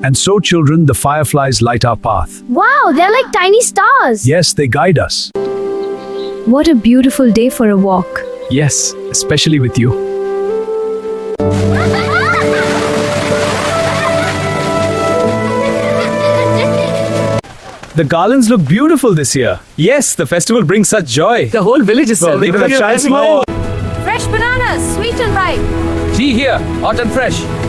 And so, children, the fireflies light our path. Wow, they're like tiny stars. Yes, they guide us. What a beautiful day for a walk. Yes, especially with you. The garlands look beautiful this year. Yes, the festival brings such joy. The whole village is celebrating. Fresh Fresh bananas, sweet and ripe. Tea here, hot and fresh.